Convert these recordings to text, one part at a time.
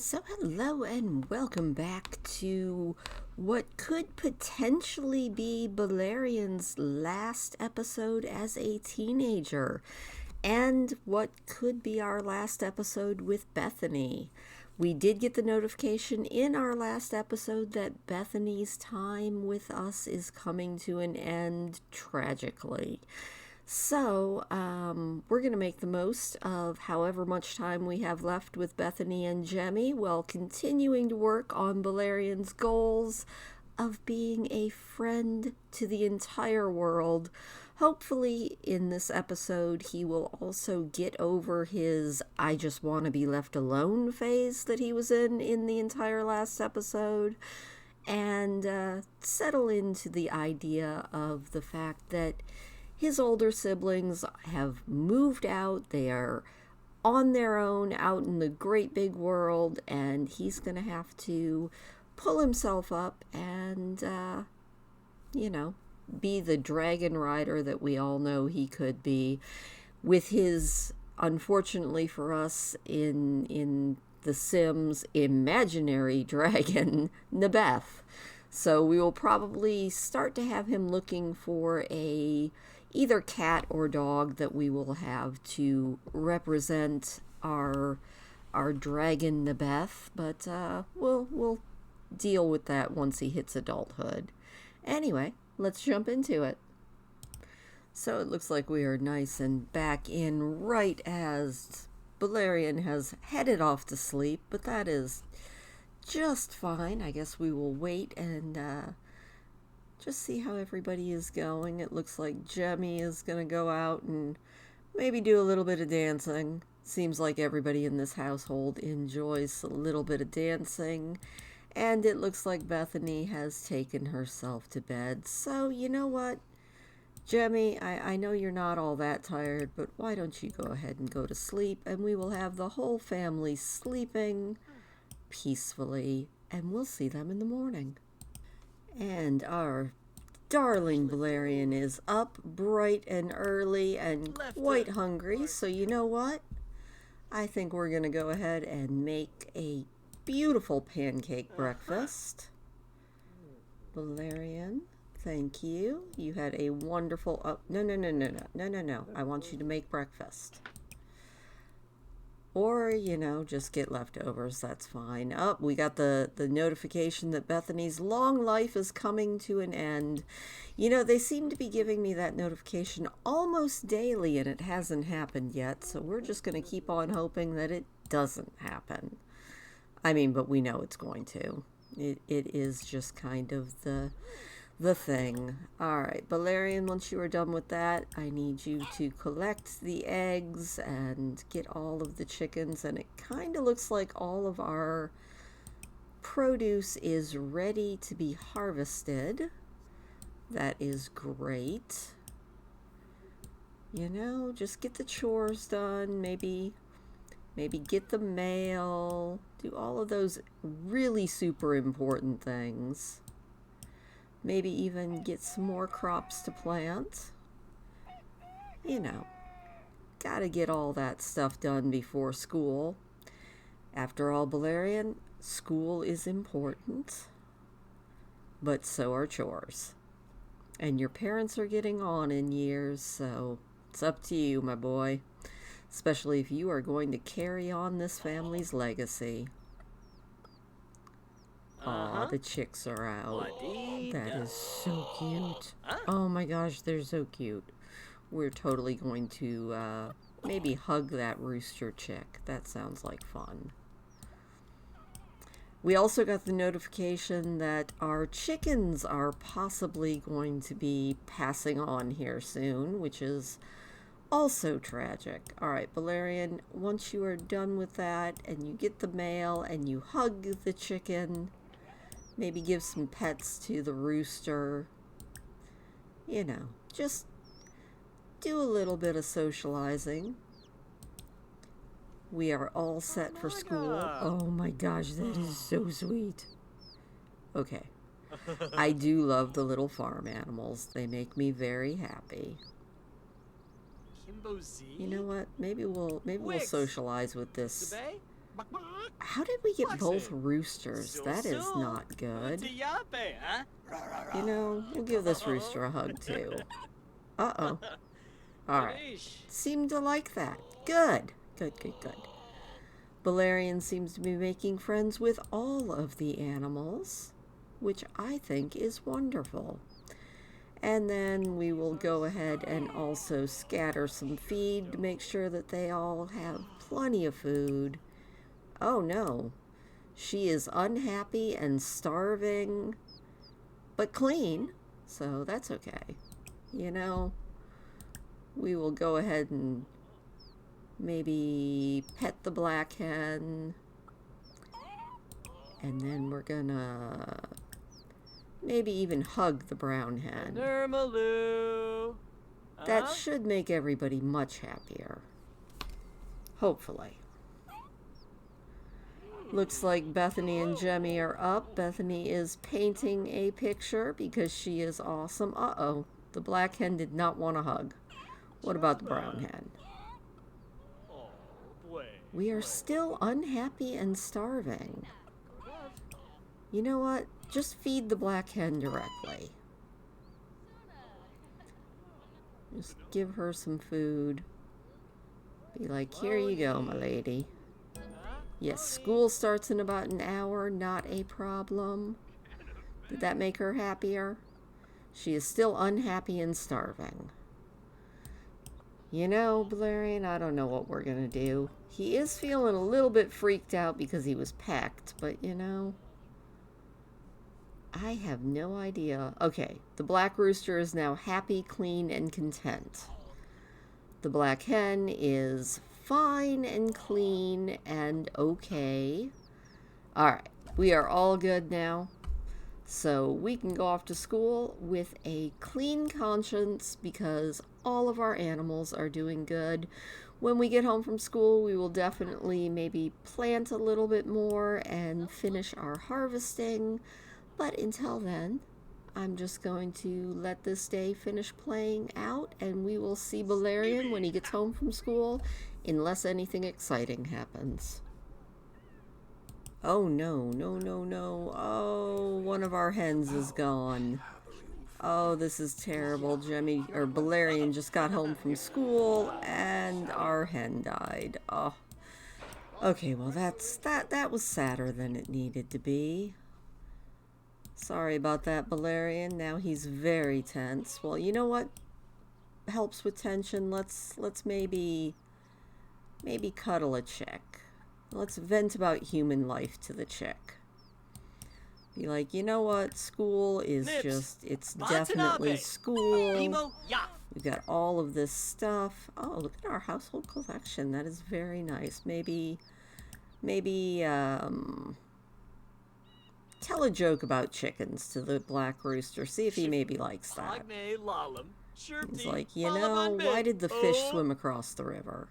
So hello and welcome back to what could potentially be B'lerion's last episode as a teenager, and what could be our last episode with Bethany. We did get the notification in our last episode that Bethany's time with us is coming to an end tragically. So, we're going to make the most of however much time we have left with Bethany and Jemmy while continuing to work on B'lerion's goals of being a friend to the entire world. Hopefully, in this episode, he will also get over his I just want to be left alone phase that he was in the entire last episode, and settle into the idea of the fact that his older siblings have moved out. They are on their own out in the great big world, and he's going to have to pull himself up and, be the Dragonrider that we all know he could be, with his, unfortunately for us, in The Sims, imaginary dragon, Nebeth. So we will probably start to have him looking for either cat or dog that we will have to represent our dragon Nebeth, but we'll deal with that once he hits adulthood. Anyway, let's jump into it. So it looks like we are nice and back in right as B'lerion has headed off to sleep, but that is just fine. I guess we will wait and just see how everybody is going. It looks like Jemmy is going to go out and maybe do a little bit of dancing. Seems like everybody in this household enjoys a little bit of dancing. And it looks like Bethany has taken herself to bed. So, you know what, Jemmy, I know you're not all that tired, but why don't you go ahead and go to sleep, and we will have the whole family sleeping peacefully, and we'll see them in the morning. And our darling B'lerion is up bright and early and quite hungry, so you know what? I think we're going to go ahead and make a beautiful pancake breakfast. B'lerion, thank you. You had a wonderful... Oh, no. I want you to make breakfast. Or, just get leftovers. That's fine. Oh, we got the notification that Bethany's long life is coming to an end. They seem to be giving me that notification almost daily, and it hasn't happened yet. So we're just going to keep on hoping that it doesn't happen. But we know it's going to. It is just kind of the thing. Alright, B'lerion, once you are done with that, I need you to collect the eggs and get all of the chickens, and it kind of looks like all of our produce is ready to be harvested. That is great. Just get the chores done, maybe get the mail, do all of those really super important things. Maybe even get some more crops to plant. Gotta get all that stuff done before school. After all, B'lerion, school is important, but so are chores. And your parents are getting on in years, so it's up to you, my boy. Especially if you are going to carry on this family's legacy. Aw, the chicks are out. That is so cute. Oh my gosh, they're so cute. We're totally going to maybe hug that rooster chick. That sounds like fun. We also got the notification that our chickens are possibly going to be passing on here soon, which is also tragic. Alright, B'lerion, once you are done with that and you get the mail and you hug the chicken, maybe give some pets to the rooster, just do a little bit of socializing. We are all set for school. Oh my gosh, that is so sweet. Okay. I do love the little farm animals. They make me very happy. You know what? Maybe we'll socialize with this How did we get both roosters? That is not good. You know, we'll give this rooster a hug too. Uh-oh. Alright. Seemed to like that. Good. Good. B'lerion seems to be making friends with all of the animals, which I think is wonderful. And then we will go ahead and also scatter some feed to make sure that they all have plenty of food. Oh no, she is unhappy and starving, but clean, so that's okay. You know, we will go ahead and maybe pet the black hen, and then we're gonna maybe even hug the brown hen. That should make everybody much happier. Hopefully. Looks like Bethany and Jemmy are up. Bethany is painting a picture because she is awesome. Uh-oh. The black hen did not want a hug. What about the brown hen? We are still unhappy and starving. You know what? Just feed the black hen directly. Just give her some food. Be like, here you go, my lady. Yes, school starts in about an hour. Not a problem. Did that make her happier? She is still unhappy and starving. You know, B'lerion, I don't know what we're going to do. He is feeling a little bit freaked out because he was pecked, but you know, I have no idea. Okay, the black rooster is now happy, clean, and content. The black hen is fine and clean and okay. Alright, we are all good now. So we can go off to school with a clean conscience because all of our animals are doing good. When we get home from school, we will definitely maybe plant a little bit more and finish our harvesting. But until then, I'm just going to let this day finish playing out, and we will see B'lerion when he gets home from school, unless anything exciting happens. Oh no. Oh, one of our hens is gone. Oh, this is terrible. B'lerion just got home from school and our hen died. Oh. Okay, well that was sadder than it needed to be. Sorry about that, B'lerion. Now he's very tense. Well, you know what helps with tension? Let's maybe cuddle a chick. Let's vent about human life to the chick. Be like, you know what? School is it's definitely school. We've got all of this stuff. Oh, look at our household collection. That is very nice. Maybe, tell a joke about chickens to the black rooster. See if he maybe likes that. He's like, you know, why did the fish swim across the river?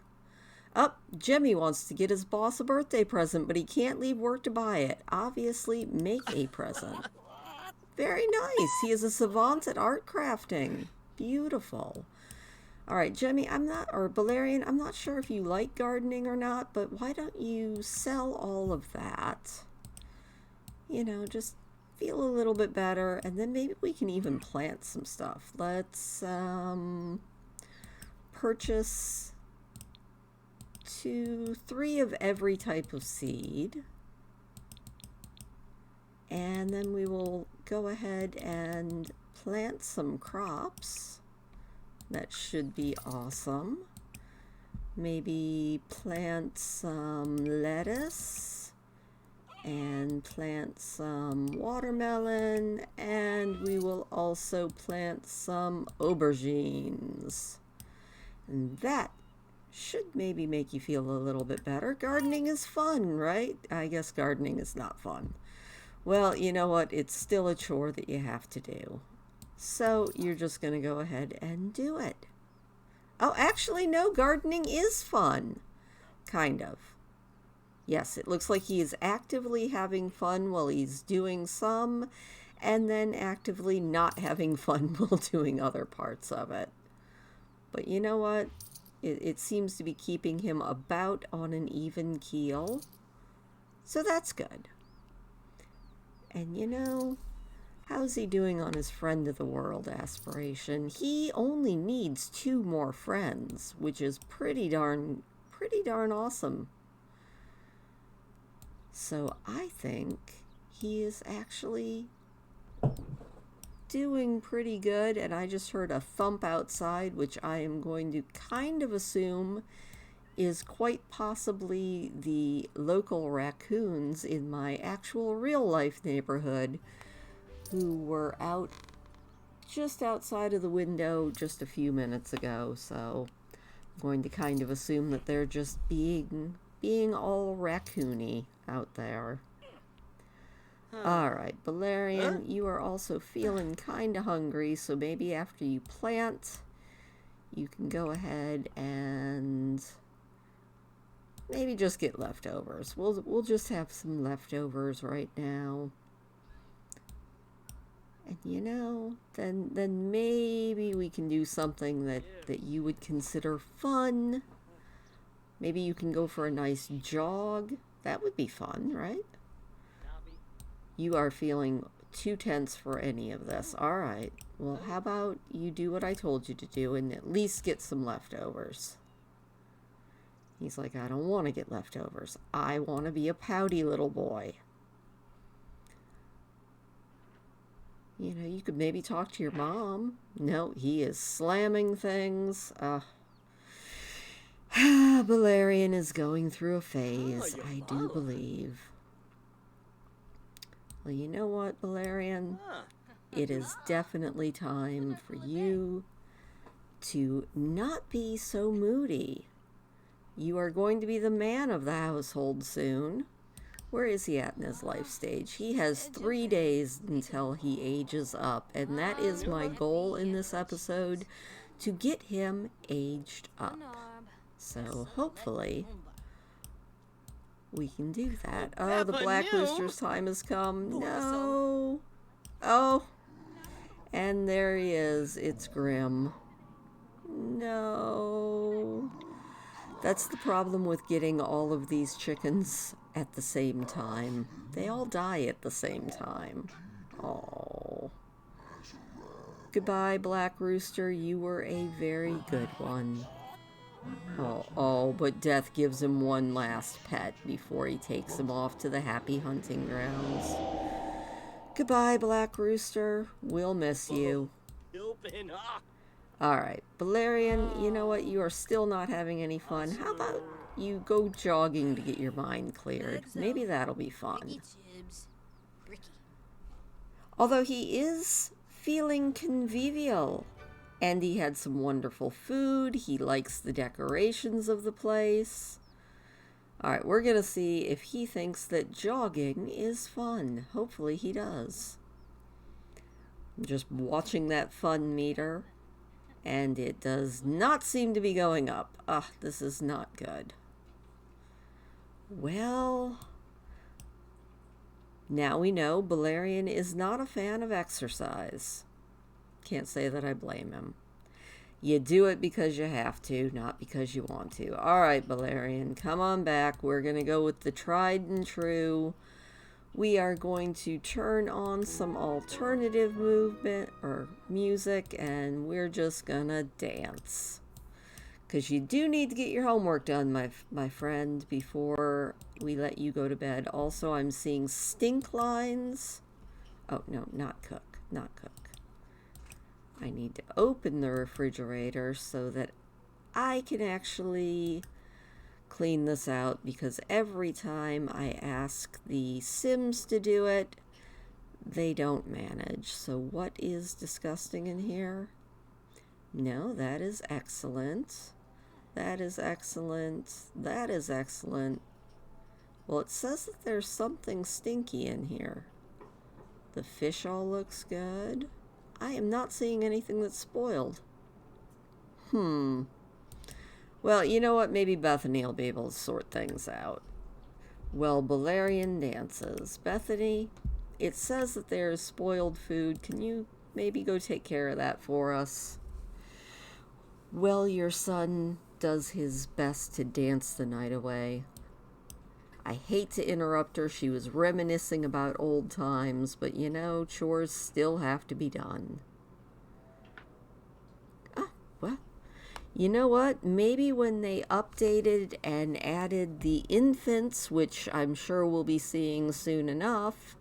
Oh, Jemmy wants to get his boss a birthday present, but he can't leave work to buy it. Obviously, make a present. Very nice. He is a savant at art crafting. Beautiful. All right, Jemmy, B'lerion, I'm not sure if you like gardening or not, but why don't you sell all of that? You know, just feel a little bit better, and then maybe we can even plant some stuff. Let's purchase 3 of every type of seed, and then we will go ahead and plant some crops. That should be awesome. Maybe plant some lettuce and plant some watermelon, and we will also plant some aubergines. And that should maybe make you feel a little bit better. Gardening is fun, right? I guess gardening is not fun. Well, you know what? It's still a chore that you have to do. So you're just going to go ahead and do it. Oh, actually, no, gardening is fun. Kind of. Yes, it looks like he is actively having fun while he's doing some, and then actively not having fun while doing other parts of it. But you know what? It seems to be keeping him about on an even keel. So that's good. And you know, how's he doing on his friend of the world aspiration? He only needs 2 more friends, which is pretty darn awesome. So I think he is actually doing pretty good, and I just heard a thump outside, which I am going to kind of assume is quite possibly the local raccoons in my actual real life neighborhood who were out just outside of the window just a few minutes ago. So I'm going to kind of assume that they're just being all raccoony out there. Alright, B'lerion, you are also feeling kind of hungry, so maybe after you plant, you can go ahead and maybe just get leftovers. We'll just have some leftovers right now. And you know, then maybe we can do something that you would consider fun. Maybe you can go for a nice jog. That would be fun, right? You are feeling too tense for any of this. All right. Well, how about you do what I told you to do and at least get some leftovers? He's like, I don't want to get leftovers. I want to be a pouty little boy. You know, you could maybe talk to your mom. No, he is slamming things. B'lerion is going through a phase, I do believe. Well, you know what, B'lerion? It is definitely time for you to not be so moody. You are going to be the man of the household soon. Where is he at in his life stage? He has 3 days until he ages up, and that is my goal in this episode, to get him aged up. So hopefully we can do that. Oh, the Black Rooster's time has come. No. Oh. And there he is. It's Grim. No. That's the problem with getting all of these chickens at the same time. They all die at the same time. Oh. Goodbye, Black Rooster. You were a very good one. Oh, but Death gives him one last pet before he takes him off to the happy hunting grounds. Goodbye, Black Rooster. We'll miss you. Alright, B'lerion, you know what? You are still not having any fun. How about you go jogging to get your mind cleared? Maybe that'll be fun. Although he is feeling convivial. And he had some wonderful food. He likes the decorations of the place. Alright, we're going to see if he thinks that jogging is fun. Hopefully he does. I'm just watching that fun meter. And it does not seem to be going up. This is not good. Well, now we know B'lerion is not a fan of exercise. Can't say that I blame him. You do it because you have to, not because you want to. Alright, B'lerion, come on back. We're going to go with the tried and true. We are going to turn on some alternative movement or music, and we're just going to dance. Because you do need to get your homework done, my friend, before we let you go to bed. Also, I'm seeing stink lines. Oh, no, not cook. Not cook. I need to open the refrigerator so that I can actually clean this out, because every time I ask the Sims to do it, they don't manage. So what is disgusting in here? No, that is excellent. That is excellent. That is excellent. Well, it says that there's something stinky in here. The fish all looks good. I am not seeing anything that's spoiled. Well, you know what? Maybe Bethany will be able to sort things out. Well, B'lerion dances. Bethany, it says that there is spoiled food. Can you maybe go take care of that for us? Well, your son does his best to dance the night away. I hate to interrupt her. She was reminiscing about old times, but you know, chores still have to be done. Oh, well, you know what? Maybe when they updated and added the infants, which I'm sure we'll be seeing soon enough,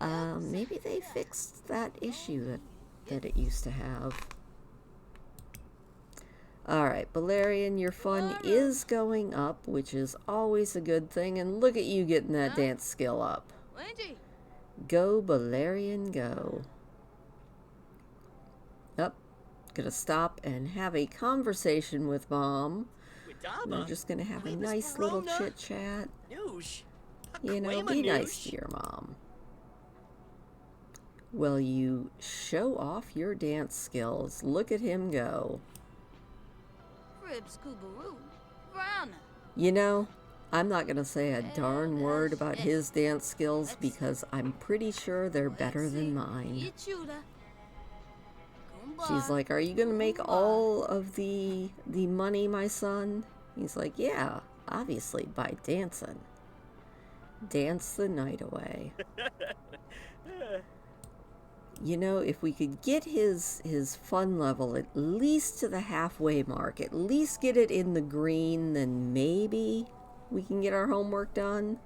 maybe they fixed that issue that it used to have. Alright, B'lerion, your fun is going up, which is always a good thing. And look at you getting that dance skill up. Go, B'lerion, go. Up. Gonna stop and have a conversation with Mom. We're just gonna have a nice little chit-chat. You know, be nice to your mom. Well, you show off your dance skills. Look at him go. You know, I'm not going to say a darn word about his dance skills because I'm pretty sure they're better than mine. She's like, are you going to make all of the money, my son? He's like, yeah, obviously by dancing. Dance the night away. You know, if we could get his fun level at least to the halfway mark, at least get it in the green, then maybe we can get our homework done.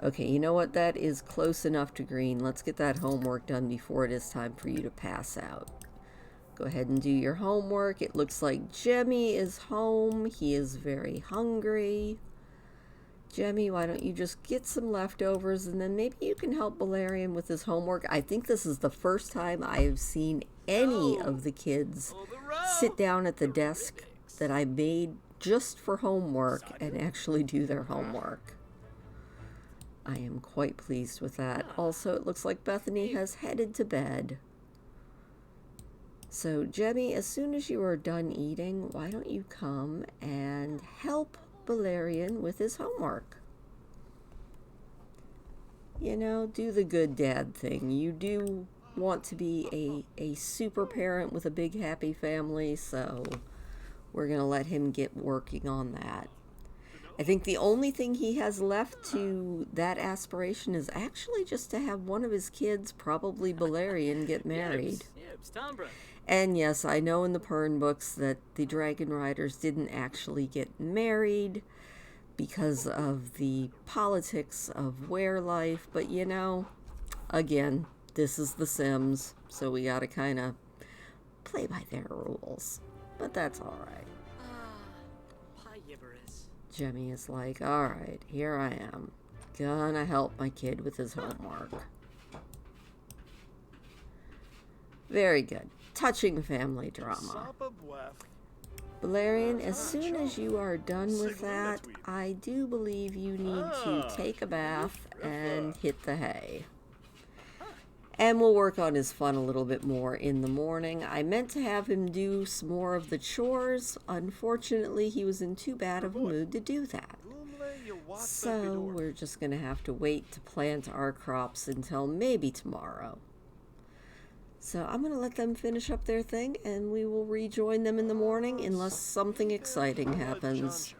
Okay, you know what? That is close enough to green. Let's get that homework done before it is time for you to pass out. Go ahead and do your homework. It looks like Jemmy is home. He is very hungry. Jemmy, why don't you just get some leftovers and then maybe you can help B'lerion with his homework. I think this is the first time I have seen any of the kids sit down at the desk that I made just for homework and actually do their homework. I am quite pleased with that. Also, it looks like Bethany has headed to bed. So, Jemmy, as soon as you are done eating, why don't you come and help B'lerion with his homework? You know, do the good dad thing. You do want to be a super parent with a big happy family, so we're going to let him get working on that. I think the only thing he has left to that aspiration is actually just to have one of his kids, probably B'lerion, get married. And yes, I know in the Pern books that the Dragonriders didn't actually get married because of the politics of were life, but you know, again, this is The Sims, so we gotta kind of play by their rules. But that's alright. Jemmy is like, alright, here I am. Gonna help my kid with his homework. Very good. Touching family drama. B'lerion, as soon as you are done with that, I do believe you need to take a bath and hit the hay. And we'll work on his fun a little bit more in the morning. I meant to have him do some more of the chores. Unfortunately, he was in too bad of a mood to do that. So we're just going to have to wait to plant our crops until maybe tomorrow. So I'm going to let them finish up their thing, and we will rejoin them in the morning unless something exciting happens.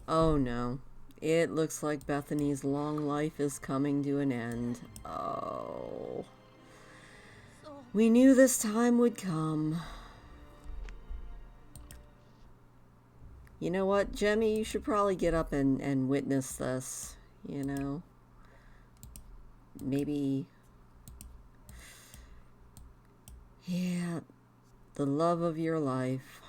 Oh no. It looks like Bethany's long life is coming to an end. Oh. We knew this time would come. You know what, Jemmy? You should probably get up and witness this, you know? Maybe... Yeah, the love of your life.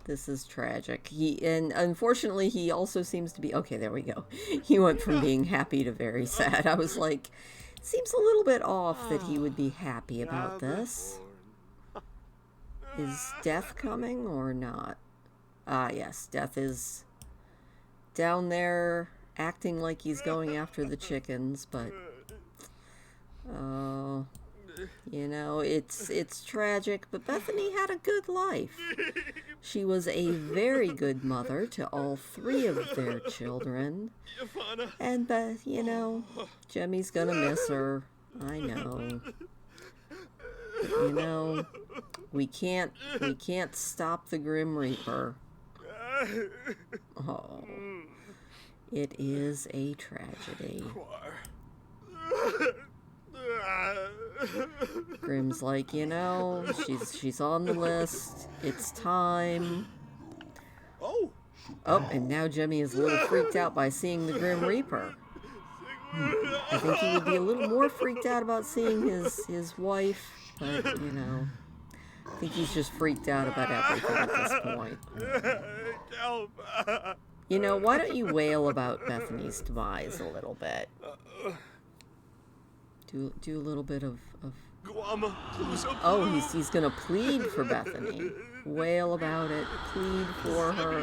This is tragic. And unfortunately, he also seems to be... Okay, there we go. He went from being happy to very sad. I was like, seems a little bit off that he would be happy about this. Is death coming or not? Ah, yes, death is down there acting like he's going after the chickens, but... Oh... You know, it's tragic, but Bethany had a good life. She was a very good mother to all three of their children. And, you know, Jemmy's gonna miss her. I know. But, you know, we can't stop the Grim Reaper. Oh. It is a tragedy. Grim's like, she's on the list. It's time. Oh, and now Jemmy is a little freaked out by seeing the Grim Reaper. I think he would be a little more freaked out about seeing his wife, but, I think he's just freaked out about everything at this point. Why don't you wail about Bethany's demise a little bit? Do a little bit of... Oh, he's gonna plead for Bethany. Wail about it. Plead for her.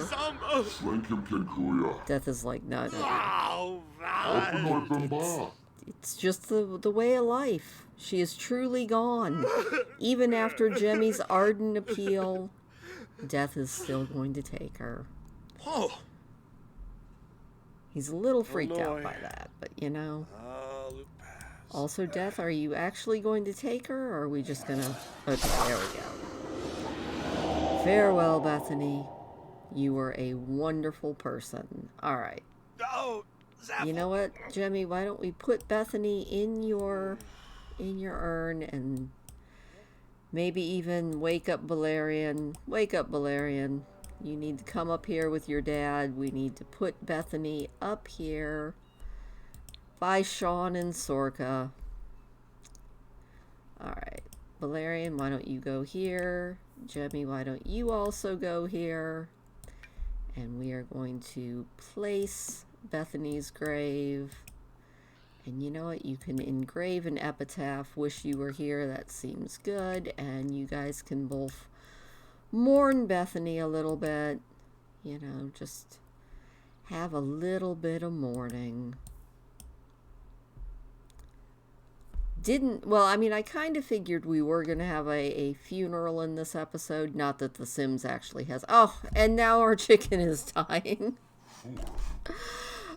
Death is like, no. It's just the way of life. She is truly gone. Even after Jemmy's ardent appeal, Death is still going to take her. He's a little freaked out by that, but Also, Death, are you actually going to take her, or are we just gonna... Okay, there we go. Farewell, Bethany. You were a wonderful person. Alright. You know what, Jemmy? Why don't we put Bethany in your urn and maybe even wake up B'lerion. Wake up, B'lerion. You need to come up here with your dad. We need to put Bethany up here by Sean and Sorka. Alright. B'lerion, why don't you go here? Jemmy, why don't you also go here? And we are going to place Bethany's grave. And you know what? You can engrave an epitaph. Wish you were here. That seems good. And you guys can both mourn Bethany a little bit. Just have a little bit of mourning. I kind of figured we were going to have a funeral in this episode. Not that The Sims actually has. Oh, and now our chicken is dying.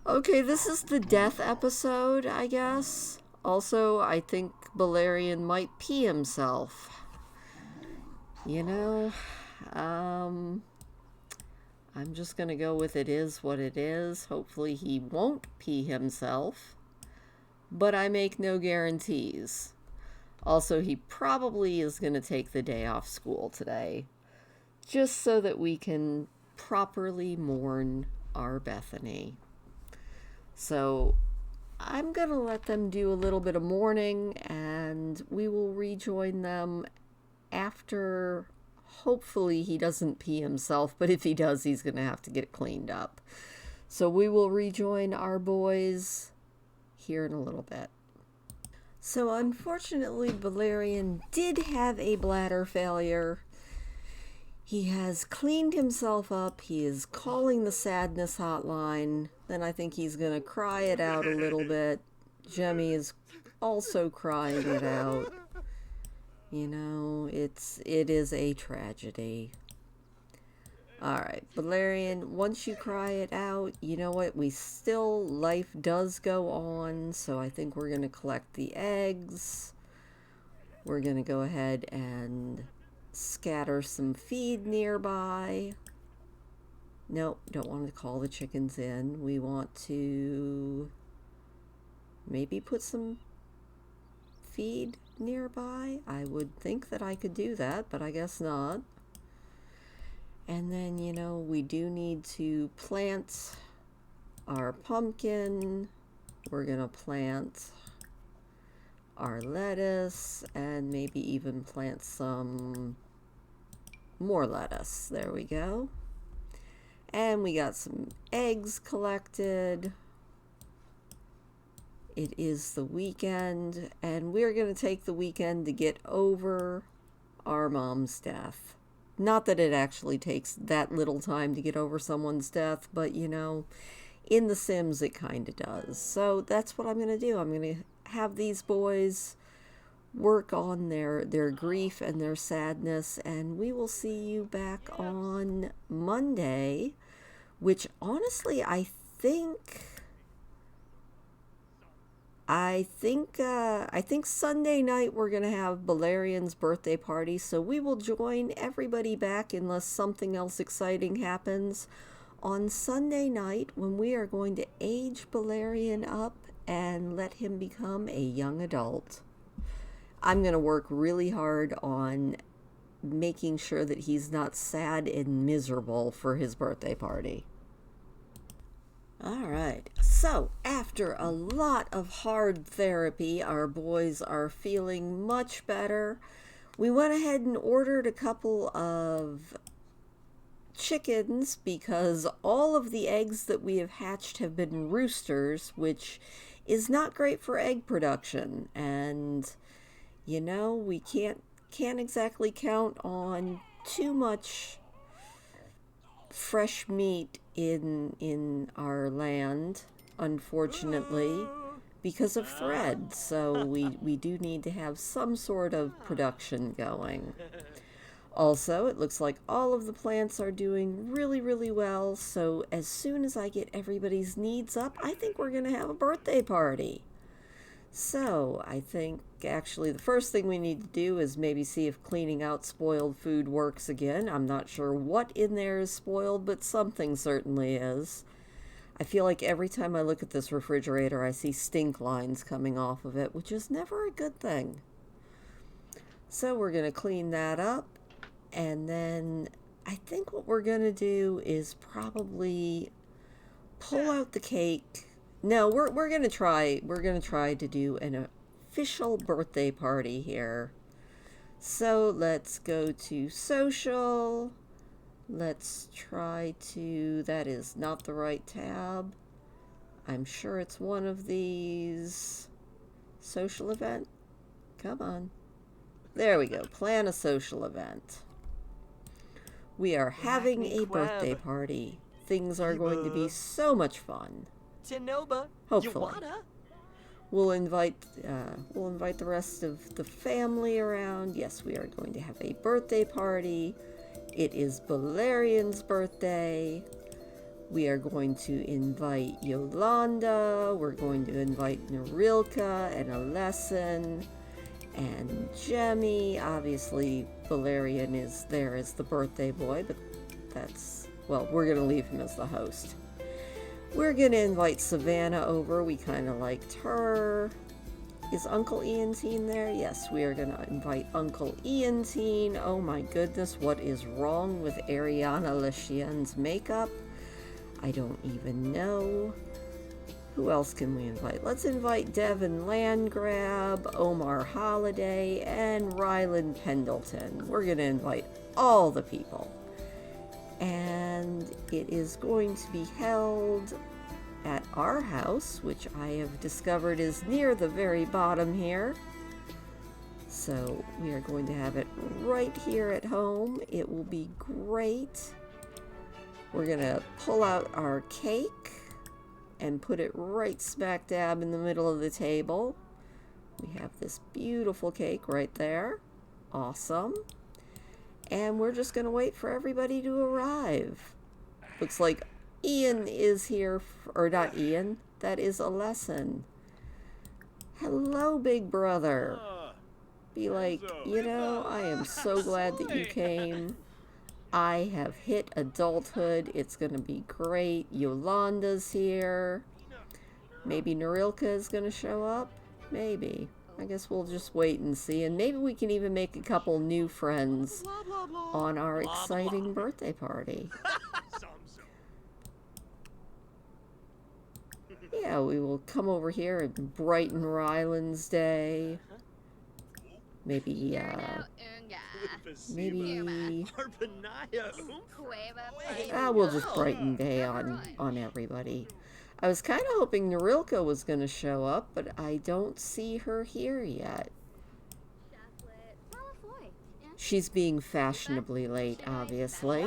Okay, this is the death episode, I guess. Also, I think B'lerion might pee himself. I'm just going to go with it is what it is. Hopefully he won't pee himself. But I make no guarantees. Also, he probably is going to take the day off school today. Just so that we can properly mourn our Bethany. So, I'm going to let them do a little bit of mourning, and we will rejoin them after, hopefully he doesn't pee himself, but if he does, he's going to have to get it cleaned up. So we will rejoin our boys here in a little bit. So unfortunately, B'lerion did have a bladder failure. He has cleaned himself up. He is calling the sadness hotline. Then I think he's going to cry it out a little bit. Jemmy is also crying it out. It is a tragedy. Alright, B'lerion, once you cry it out, you know what? Life does go on, so I think we're going to collect the eggs. We're going to go ahead and scatter some feed nearby. Nope, don't want to call the chickens in. We want to maybe put some feed nearby. I would think that I could do that, but I guess not. And then, we do need to plant our pumpkin. We're going to plant our lettuce and maybe even plant some more lettuce. There we go. And we got some eggs collected. It is the weekend, and we're going to take the weekend to get over our mom's death. Not that it actually takes that little time to get over someone's death, but in The Sims it kind of does. So that's what I'm going to do. I'm going to have these boys work on their grief and their sadness, and we will see you back on Monday, which honestly I think Sunday night we're going to have B'lerion's birthday party, so we will join everybody back unless something else exciting happens on Sunday night when we are going to age B'lerion up and let him become a young adult. I'm going to work really hard on making sure that he's not sad and miserable for his birthday party. All right, so after a lot of hard therapy, our boys are feeling much better. We went ahead and ordered a couple of chickens because all of the eggs that we have hatched have been roosters, which is not great for egg production. And, you know, we can't exactly count on too much fresh meat in our land, unfortunately, because of thread. So we do need to have some sort of production going. Also, it looks like all of the plants are doing really, really well. So as soon as I get everybody's needs up, I think we're going to have a birthday party. So I think actually the first thing we need to do is maybe see if cleaning out spoiled food works again. I'm not sure what in there is spoiled, but something certainly is. I feel like every time I look at this refrigerator, I see stink lines coming off of it, which is never a good thing. So we're going to clean that up. And then I think what we're going to do is probably pull out the cake. No, we're going to try to do an official birthday party here. So let's go to social. Let's try to, that is not the right tab. I'm sure it's one of these. Social event. Come on. There we go. Plan a social event. We are having a birthday party. Things are going to be so much fun. Hopefully. We'll invite the rest of the family around. Yes, we are going to have a birthday party. It is B'lerion's birthday. We are going to invite Yolanda. We're going to invite Narilka and a lesson. And Jemmy. Obviously, B'lerion is there as the birthday boy, but that's, well, we're going to leave him as the host. We're going to invite Savannah over. We kind of liked her. Is Uncle Iantine there? Yes, we are going to invite Uncle Iantine. Oh my goodness, what is wrong with Ariana Leshien's makeup? I don't even know. Who else can we invite? Let's invite Devin Landgrab, Omar Holiday, and Ryland Pendleton. We're going to invite all the people. And it is going to be held at our house, which I have discovered is near the very bottom here. So we are going to have it right here at home. It will be great. We're going to pull out our cake and put it right smack dab in the middle of the table. We have this beautiful cake right there. Awesome. And we're just going to wait for everybody to arrive. Looks like Ian is here, or not Ian, that is a lesson. Hello, big brother. Be like, you know, I am so glad that you came. I have hit adulthood. It's going to be great. Yolanda's here. Maybe Narilka is going to show up. Maybe. I guess we'll just wait and see. And maybe we can even make a couple new friends on our exciting birthday party. Yeah, we will come over here and brighten Ryland's day. Maybe, we'll just brighten day on everybody. I was kind of hoping Narilka was going to show up, but I don't see her here yet. She's being fashionably late, obviously.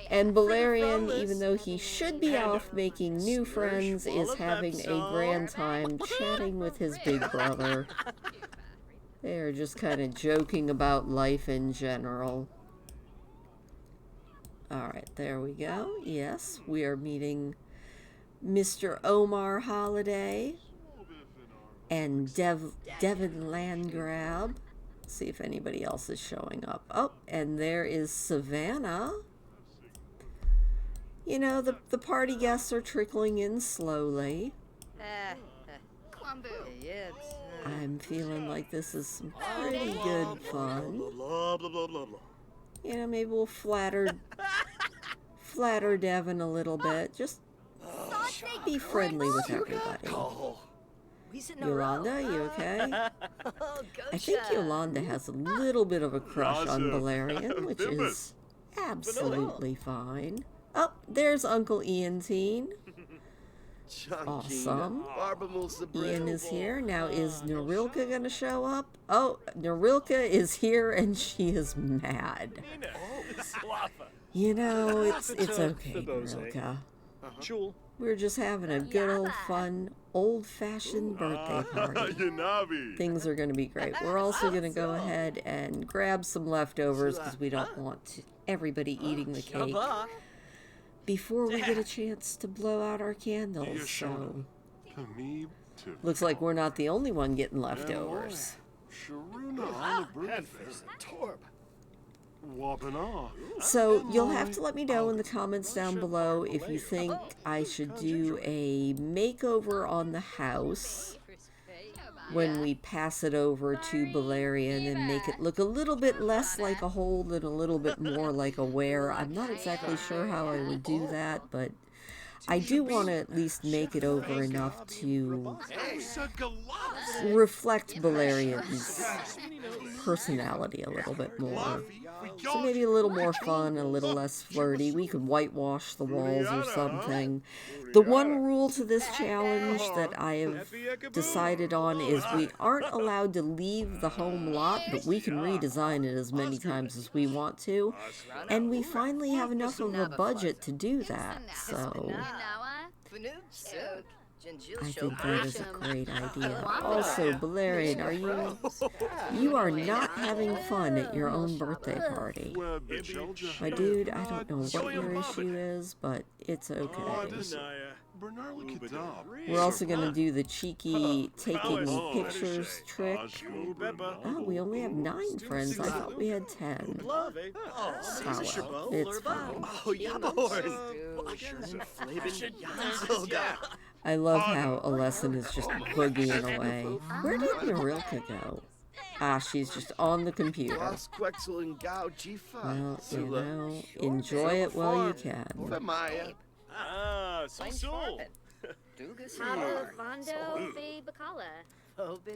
And B'lerion, even though he should be off making new friends, is having a grand time chatting with his big brother. They're just kind of joking about life in general. Alright, there we go. Yes, we are meeting Mr. Omar Holiday and Devin Landgrab. See if anybody else is showing up. Oh, and there is Savannah. You know, the party guests are trickling in slowly. I'm feeling like this is some pretty good fun. You know, maybe we'll flatter Devin a little bit. Just be friendly with everybody. Yolanda, you okay? I think Yolanda has a little bit of a crush on B'lerion, which is absolutely fine. Oh, there's Uncle Ian-Teen. Awesome. Ian is here. Now, is Narilka going to show up? Oh, Narilka is here and she is mad. You know, it's okay, Narilka. We're just having a good old fun, old-fashioned birthday party. Things are going to be great. We're also going to go ahead and grab some leftovers because we don't want everybody eating the cake before we get a chance to blow out our candles. So, looks like we're not the only one getting leftovers. So you'll have to let me know in the comments down below if you think I should do a makeover on the house when we pass it over to B'lerion and make it look a little bit less like a hold and a little bit more like a wear. I'm not exactly sure how I would do that, but I do want to at least make it over enough to reflect B'lerion's personality a little bit more. So maybe a little more fun, a little less flirty. We could whitewash the walls or something. The one rule to this challenge that I have decided on is we aren't allowed to leave the home lot, but we can redesign it as many times as we want to. And we finally have enough of a budget to do that, so I think that is a great idea. Also, B'lerion, you are not having fun at your own birthday party. My dude, I don't know what your issue is, but it's okay. We're also going to do the cheeky taking pictures trick. Oh, we only have 9 friends. I thought we had 10. Oh, well, it's fine. I love how Alessin is just boogieing away. Where did Narilka go? Ah, she's just on the computer. Well, you know, enjoy it while you can.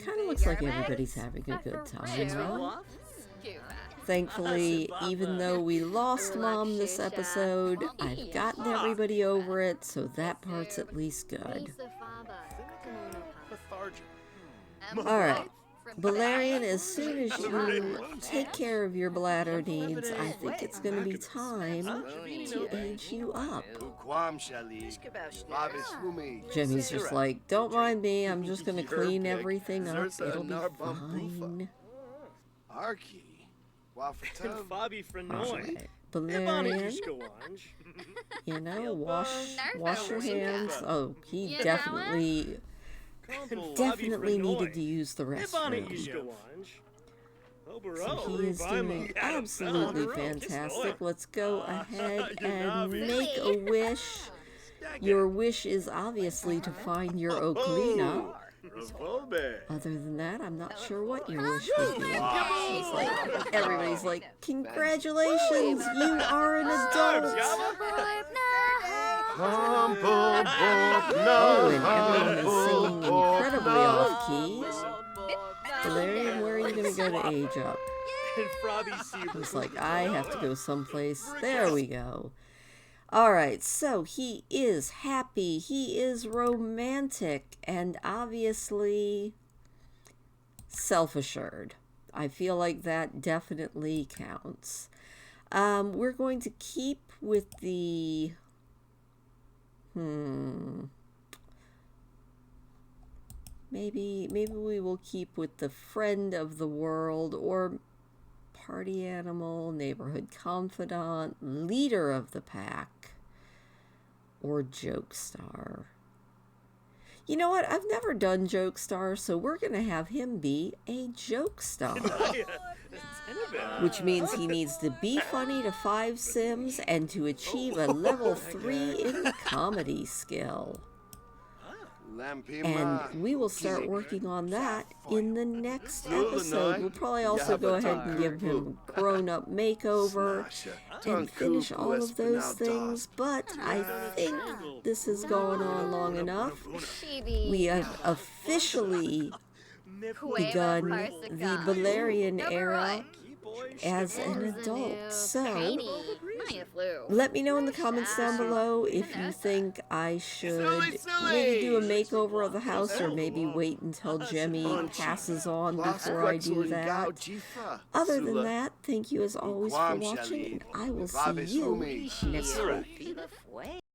Kind of looks like everybody's having a good time, huh? Thankfully, even though we lost Mom this episode, I've gotten everybody over it, so that part's at least good. Alright, B'lerion, as soon as you take care of your bladder needs, I think it's going to be time to age you up. Jimmy's just like, don't mind me, I'm just going to clean everything up, it'll be fine. Alright, B'lerion, you know, wash your hands. Oh, he definitely needed to use the restroom. So he is doing absolutely fantastic. Let's go ahead and make a wish. Your wish is obviously to find your Oklina. Other than that, I'm not sure what your wish would be. It's like, everybody's like, congratulations, you are an adult. Oh, and everyone is singing incredibly off-key. B'lerion, where are you going to go to age up? It's like, I have to go someplace. There we go. Alright, so he is happy, he is romantic, and obviously self-assured. I feel like that definitely counts. We're going to keep with the... Maybe we will keep with the friend of the world, or party animal, neighborhood confidant, leader of the pack, or joke star. You know what? I've never done Joke Star, so we're going to have him be a Joke Star. Which means he needs to be funny to 5 Sims and to achieve a level 3 in comedy skill. And we will start working on that in the next episode. We'll probably also go ahead and give him a grown-up makeover and finish all of those things. But I think this has gone on long enough. We have officially begun the B'lerion era as an adult. So let me know in the comments down below if you think I should maybe do a makeover of the house, or maybe wait until Jemmy passes on before I do that. Other than that, thank you as always for watching, and I will see you next week.